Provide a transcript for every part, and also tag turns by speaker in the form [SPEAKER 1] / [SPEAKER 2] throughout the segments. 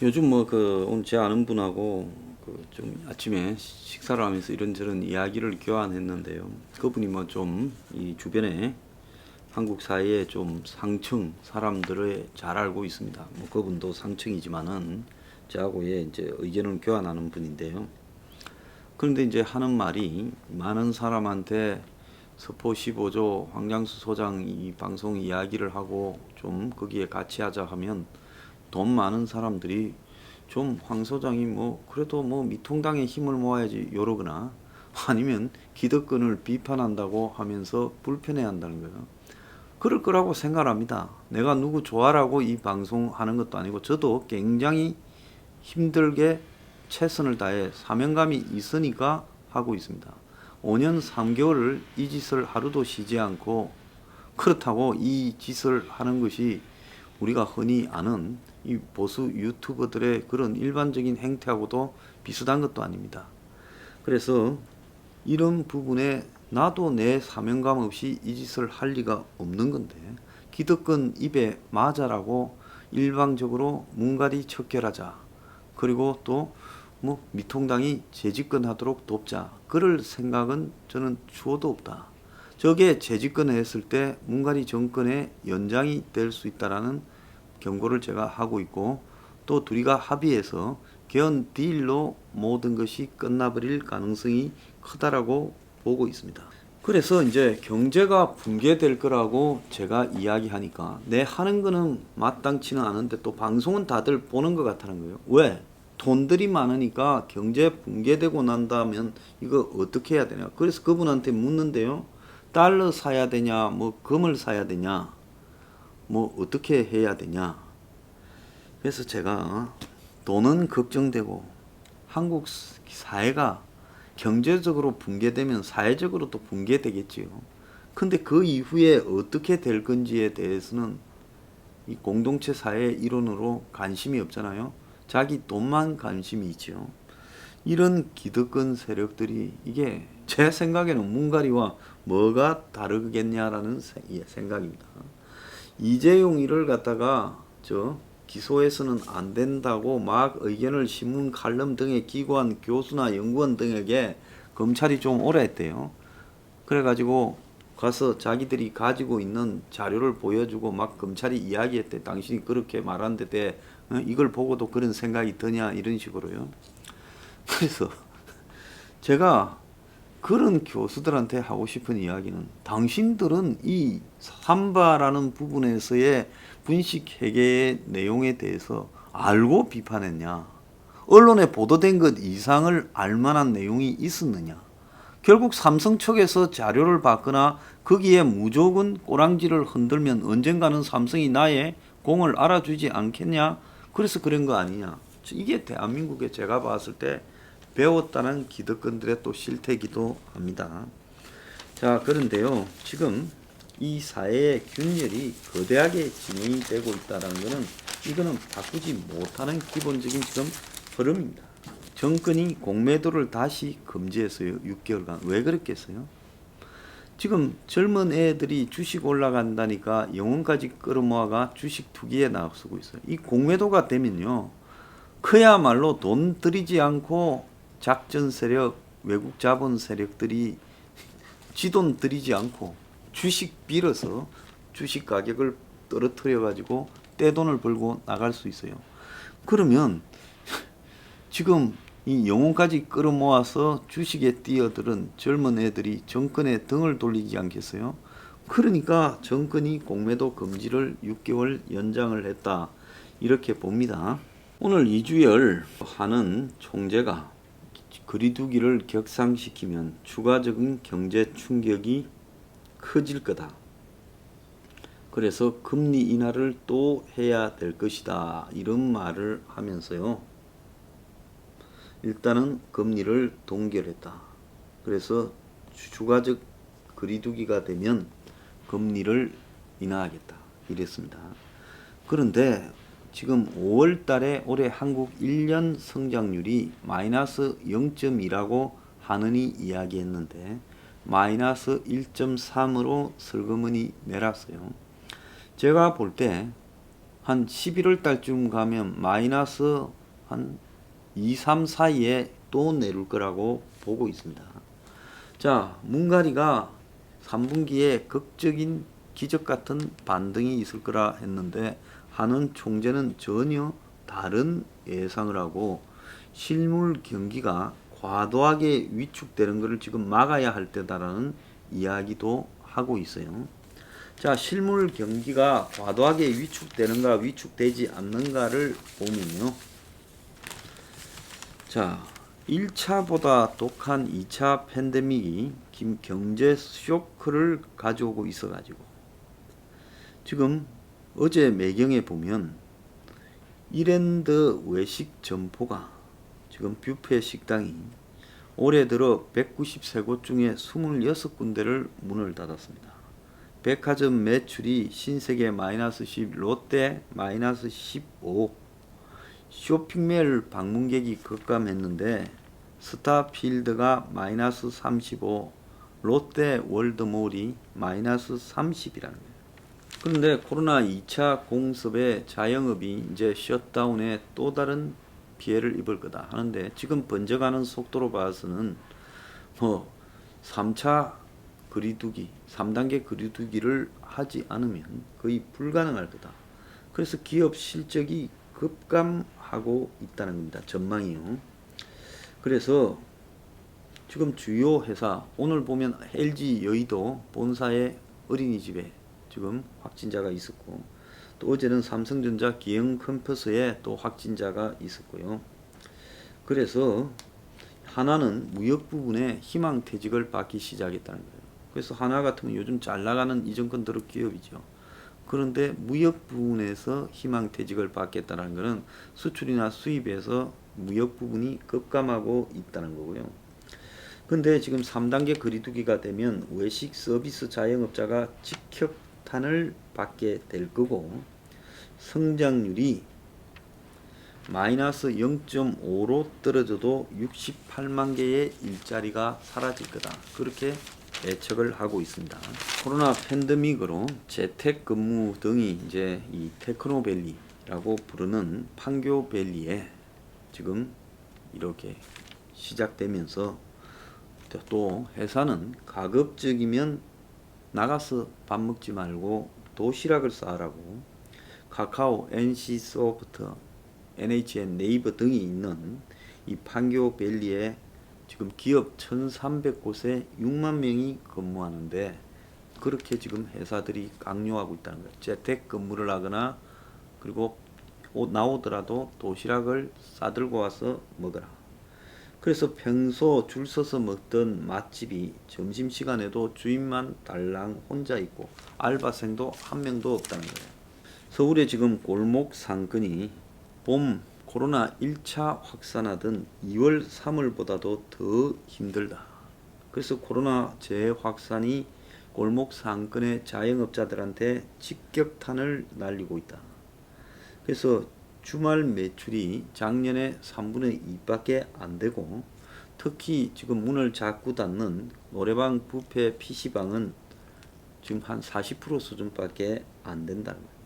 [SPEAKER 1] 요즘 오늘 제 아는 분하고 좀 아침에 식사를 하면서 이런저런 이야기를 교환했는데요. 그분이 좀 이 주변에 한국 사회에 좀 상층 사람들을 잘 알고 있습니다. 그분도 상층이지만은 저하고의 이제 의견을 교환하는 분인데요. 그런데 이제 하는 말이 많은 사람한테 서포 15조 황장수 소장 이 방송 이야기를 하고 좀 거기에 같이 하자 하면 돈 많은 사람들이 좀 황 소장이 그래도 미통당에 힘을 모아야지 요러거나 아니면 기득권을 비판한다고 하면서 불편해 한다는 거예요. 그럴 거라고 생각합니다. 내가 누구 좋아라고 이 방송 하는 것도 아니고 저도 굉장히 힘들게 최선을 다해 사명감이 있으니까 하고 있습니다. 5년 3개월을 이 짓을 하루도 쉬지 않고 그렇다고 이 짓을 하는 것이 우리가 흔히 아는 이 보수 유튜버들의 그런 일반적인 행태하고도 비슷한 것도 아닙니다. 그래서 이런 부분에 나도 내 사명감 없이 이 짓을 할 리가 없는 건데 기득권 입에 맞아라고 일방적으로 문가리 척결하자. 그리고 또 미통당이 재집권하도록 돕자. 그럴 생각은 저는 주어도 없다. 저게 재집권을 했을 때 문가리 정권의 연장이 될 수 있다라는 경고를 제가 하고 있고 또 둘이가 합의해서 개헌 딜로 모든 것이 끝나버릴 가능성이 크다라고 보고 있습니다. 그래서 이제 경제가 붕괴될 거라고 제가 이야기하니까 내 하는 거는 마땅치는 않은데 또 방송은 다들 보는 것 같다는 거예요. 왜? 돈들이 많으니까 경제 붕괴되고 난다면 이거 어떻게 해야 되냐. 그래서 그분한테 묻는데요. 달러 사야 되냐, 금을 사야 되냐, 어떻게 해야 되냐. 그래서 제가 돈은 걱정되고 한국 사회가 경제적으로 붕괴되면 사회적으로도 붕괴되겠지요. 근데 그 이후에 어떻게 될 건지에 대해서는 이 공동체 사회 이론으로 관심이 없잖아요. 자기 돈만 관심이 있죠. 이런 기득권 세력들이 이게 제 생각에는 문가리와 뭐가 다르겠냐라는 생각입니다. 이재용 이를 갖다가 기소해서는 안 된다고 막 의견을 신문 칼럼 등에 기고한 교수나 연구원 등에게 검찰이 좀 오래 했대요. 그래가지고 가서 자기들이 가지고 있는 자료를 보여주고 막 검찰이 이야기했대. 당신이 그렇게 말한데 이걸 보고도 그런 생각이 드냐 이런 식으로요. 그래서 제가 그런 교수들한테 하고 싶은 이야기는 당신들은 이 삼바라는 부분에서의 분식 회계의 내용에 대해서 알고 비판했냐? 언론에 보도된 것 이상을 알만한 내용이 있었느냐? 결국 삼성 측에서 자료를 받거나 거기에 무조건 꼬랑지를 흔들면 언젠가는 삼성이 나의 공을 알아주지 않겠냐? 그래서 그런 거 아니냐? 이게 대한민국에 제가 봤을 때 배웠다는 기득권들의 또 실태이기도 합니다. 자, 그런데요, 지금 이 사회의 균열이 거대하게 진행이 되고 있다는 것은 이거는 바꾸지 못하는 기본적인 지금 흐름입니다. 정권이 공매도를 다시 금지했어요. 6개월간. 왜 그랬겠어요? 지금 젊은 애들이 주식 올라간다니까 영혼까지 끌어모아가 주식 투기에 나서고 있어요. 이 공매도가 되면요, 그야말로 돈 들이지 않고 작전 세력, 외국 자본 세력들이 지돈 들이지 않고 주식 빌어서 주식 가격을 떨어뜨려 가지고 떼돈을 벌고 나갈 수 있어요. 그러면 지금 이 영혼까지 끌어모아서 주식에 뛰어드는 젊은 애들이 정권에 등을 돌리지 않겠어요? 그러니까 정권이 공매도 금지를 6개월 연장을 했다. 이렇게 봅니다. 오늘 이주열 하는 총재가 거리두기를 격상시키면 추가적인 경제 충격이 커질 거다. 그래서 금리 인하를 또 해야 될 것이다. 이런 말을 하면서요. 일단은 금리를 동결했다. 그래서 추가적 거리두기가 되면 금리를 인하하겠다. 이랬습니다. 그런데 지금 5월 달에 올해 한국 1년 성장률이 마이너스 0.2라고 하느니 이야기했는데 마이너스 1.3으로 슬그머니 내렸어요. 제가 볼 때 한 11월 달쯤 가면 마이너스 한 2, 3 사이에 또 내릴 거라고 보고 있습니다. 자, 문가리가 3분기에 극적인 기적 같은 반등이 있을 거라 했는데 한은 총재는 전혀 다른 예상을 하고 실물 경기가 과도하게 위축되는 것을 지금 막아야 할 때다라는 이야기도 하고 있어요. 자, 실물 경기가 과도하게 위축되는가 위축되지 않는가를 보면요. 자, 1차보다 독한 2차 팬데믹이 경제 쇼크를 가져오고 있어가지고 지금 어제 매경에 보면 이랜드 외식 점포가 지금 뷔페 식당이 올해 들어 193곳 중에 26군데를 문을 닫았습니다. 백화점 매출이 신세계 마이너스 10, 롯데 마이너스 15, 쇼핑몰 방문객이 급감했는데 스타필드가 마이너스 35, 롯데 월드몰이 마이너스 30이라는 거예요. 그런데 코로나 2차 공습에 자영업이 이제 셧다운에 또 다른 피해를 입을 거다 하는데 지금 번져가는 속도로 봐서는 3차 거리두기, 3단계 거리두기를 하지 않으면 거의 불가능할 거다. 그래서 기업 실적이 급감하고 있다는 겁니다. 전망이요. 그래서 지금 주요 회사 오늘 보면 LG 여의도 본사의 어린이집에 지금 확진자가 있었고 또 어제는 삼성전자 기흥 캠퍼스에 또 확진자가 있었고요. 그래서 하나는 무역 부분에 희망퇴직을 받기 시작했다는 거예요. 그래서 하나 같으면 요즘 잘 나가는 이정권 드럽 기업이죠. 그런데 무역 부분에서 희망퇴직을 받겠다는 것은 수출이나 수입에서 무역 부분이 급감하고 있다는 거고요. 근데 지금 3단계 거리두기가 되면 외식 서비스 자영업자가 직격탄을 받게 될 거고 성장률이 마이너스 0.5로 떨어져도 68만 개의 일자리가 사라질 거다. 그렇게 예측을 하고 있습니다. 코로나 팬데믹으로 재택근무 등이 이제 이 테크노밸리라고 부르는 판교밸리에 지금 이렇게 시작되면서 또 회사는 가급적이면 나가서 밥 먹지 말고 도시락을 싸라고 카카오, NC소프트, NHN, 네이버 등이 있는 이 판교밸리에 지금 기업 1300곳에 6만 명이 근무하는데 그렇게 지금 회사들이 강요하고 있다는 거예요. 재택 근무를 하거나 그리고 나오더라도 도시락을 싸들고 와서 먹어라. 그래서 평소 줄 서서 먹던 맛집이 점심시간에도 주인만 달랑 혼자 있고 알바생도 한 명도 없다는 거예요. 서울에 지금 골목 상권이 봄 코로나 1차 확산하던 2월 3월보다도 더 힘들다. 그래서 코로나 재확산이 골목 상권의 자영업자들한테 직격탄을 날리고 있다. 그래서 주말 매출이 작년에 3분의 2밖에 안 되고 특히 지금 문을 자꾸 닫는 노래방, 뷔페, PC방은 지금 한 40% 수준밖에 안 된다는 거예요.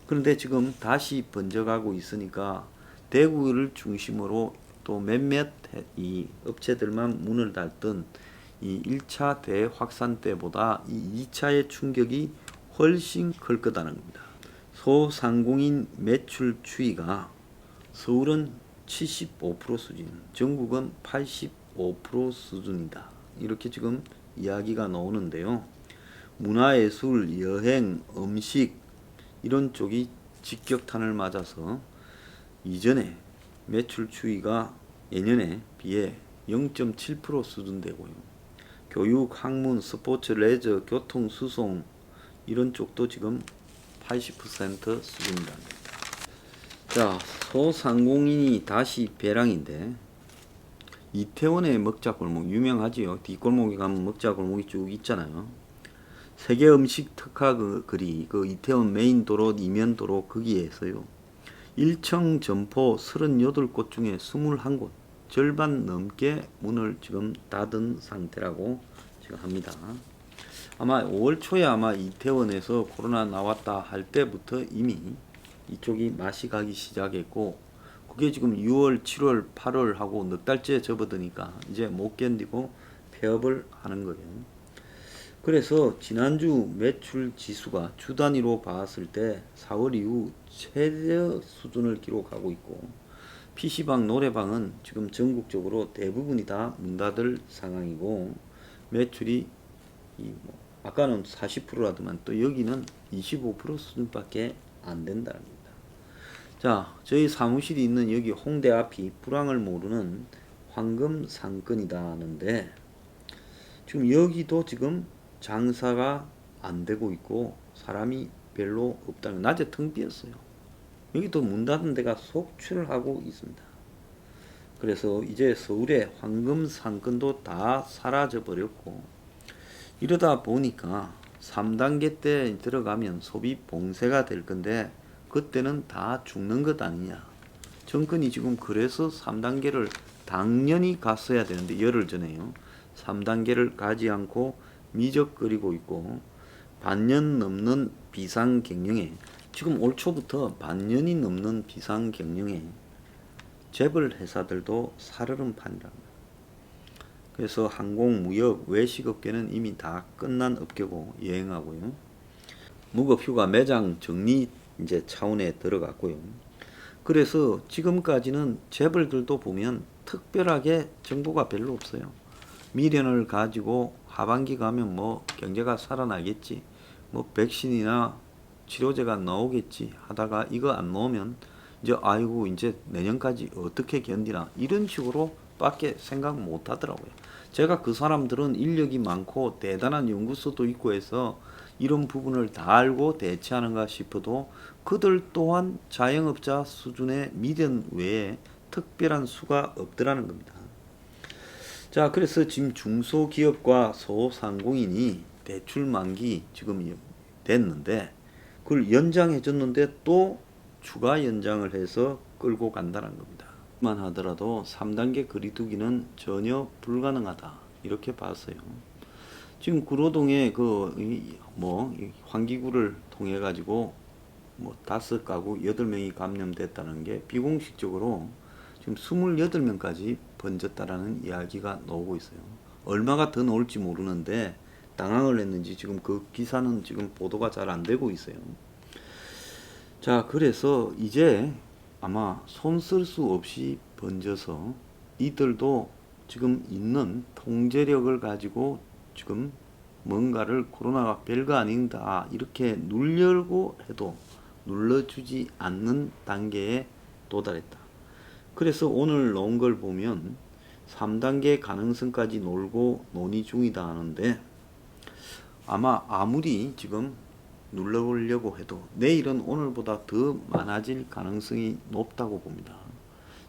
[SPEAKER 1] 그런데 지금 다시 번져가고 있으니까 대구를 중심으로 또 몇몇 이 업체들만 문을 닫던 이 1차 대확산 때보다 이 2차의 충격이 훨씬 클 거다는 겁니다. 소상공인 매출 추이가 서울은 75% 수준, 전국은 85% 수준이다. 이렇게 지금 이야기가 나오는데요. 문화예술, 여행, 음식 이런 쪽이 직격탄을 맞아서 이전에 매출 추이가 예년에 비해 0.7% 수준 되고요. 교육, 학문, 스포츠, 레저, 교통, 수송 이런 쪽도 지금 80% 수준이랍니다. 자, 소상공인이 다시 배랑인데 이태원의 먹자골목 유명하지요. 뒷골목에 가면 먹자골목이 쭉 있잖아요. 세계 음식 특화 거리 그 이태원 메인 도로 이면도로 거기에서요. 1층 점포 38곳 중에 21곳 절반 넘게 문을 지금 닫은 상태라고 지금 합니다. 아마 5월 초에 아마 이태원에서 코로나 나왔다 할 때부터 이미 이쪽이 맛이 가기 시작했고, 그게 지금 6월, 7월, 8월 하고 넉 달째 접어드니까 이제 못 견디고 폐업을 하는 거예요. 그래서 지난주 매출 지수가 주 단위로 봤을 때 4월 이후 최저 수준을 기록하고 있고, PC방, 노래방은 지금 전국적으로 대부분이 다 문 닫을 상황이고, 매출이 아까는 40%라더만 또 여기는 25% 수준밖에 안 된다는 겁니다. 자, 저희 사무실이 있는 여기 홍대 앞이 불황을 모르는 황금 상권이다 하는데, 지금 여기도 지금 장사가 안 되고 있고 사람이 별로 없다는, 낮에 텅 비었어요. 여기도 문 닫은 데가 속출하고 있습니다. 그래서 이제 서울의 황금 상권도 다 사라져 버렸고, 이러다 보니까 3단계 때 들어가면 소비 봉쇄가 될 건데 그때는 다 죽는 것 아니냐. 정권이 지금 그래서 3단계를 당연히 갔어야 되는데 열흘 전에요. 3단계를 가지 않고 미적거리고 있고, 반년 넘는 비상경영에, 지금 올 초부터 반년이 넘는 비상경영에 재벌 회사들도 살얼음판이랍니다. 그래서 항공, 무역, 외식업계는 이미 다 끝난 업계고 여행하고요. 무급휴가, 매장 정리 이제 차원에 들어갔고요. 그래서 지금까지는 재벌들도 보면 특별하게 정보가 별로 없어요. 미련을 가지고 하반기 가면 뭐 경제가 살아나겠지, 뭐 백신이나 치료제가 나오겠지 하다가 이거 안 나오면 이제 아이고 이제 내년까지 어떻게 견디나, 이런 식으로 밖에 생각 못 하더라고요. 제가 그 사람들은 인력이 많고 대단한 연구소도 있고 해서 이런 부분을 다 알고 대처하는가 싶어도 그들 또한 자영업자 수준의 미련 외에 특별한 수가 없더라는 겁니다. 자, 그래서 지금 중소기업과 소상공인이 대출 만기 지금 됐는데 그걸 연장해 줬는데 또 추가 연장을 해서 끌고 간다는 겁니다. 만 하더라도 3단계 거리두기는 전혀 불가능하다, 이렇게 봤어요. 지금 구로동에 환기구를 통해 가지고 5가구 8명이 감염됐다는 게 비공식적으로 지금 28명까지 번졌다라는 이야기가 나오고 있어요. 얼마가 더 나올지 모르는데 당황을 했는지 지금 그 기사는 지금 보도가 잘 안 되고 있어요. 자, 그래서 이제 아마 손 쓸 수 없이 번져서 이들도 지금 있는 통제력을 가지고 지금 뭔가를 코로나가 별거 아닌다 이렇게 누르려고 해도 눌러주지 않는 단계에 도달했다. 그래서 오늘 나온 걸 보면 3단계 가능성까지 놀고 논의 중이다 하는데, 아마 아무리 지금 눌러보려고 해도 내일은 오늘보다 더 많아질 가능성이 높다고 봅니다.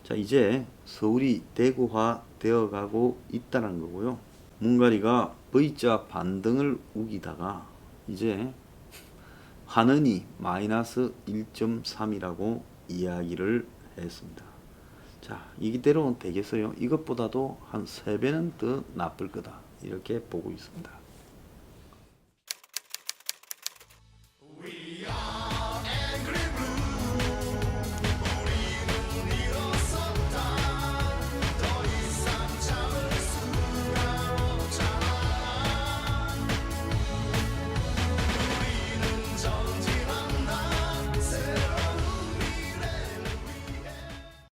[SPEAKER 1] 자, 이제 서울이 대구화 되어 가고 있다는 거고요. 문가리가 V자 반등을 우기다가 이제 환원이 마이너스 1.3이라고 이야기를 했습니다. 자, 이대로는 되겠어요? 이것보다도 한 3배는 더 나쁠 거다, 이렇게 보고 있습니다.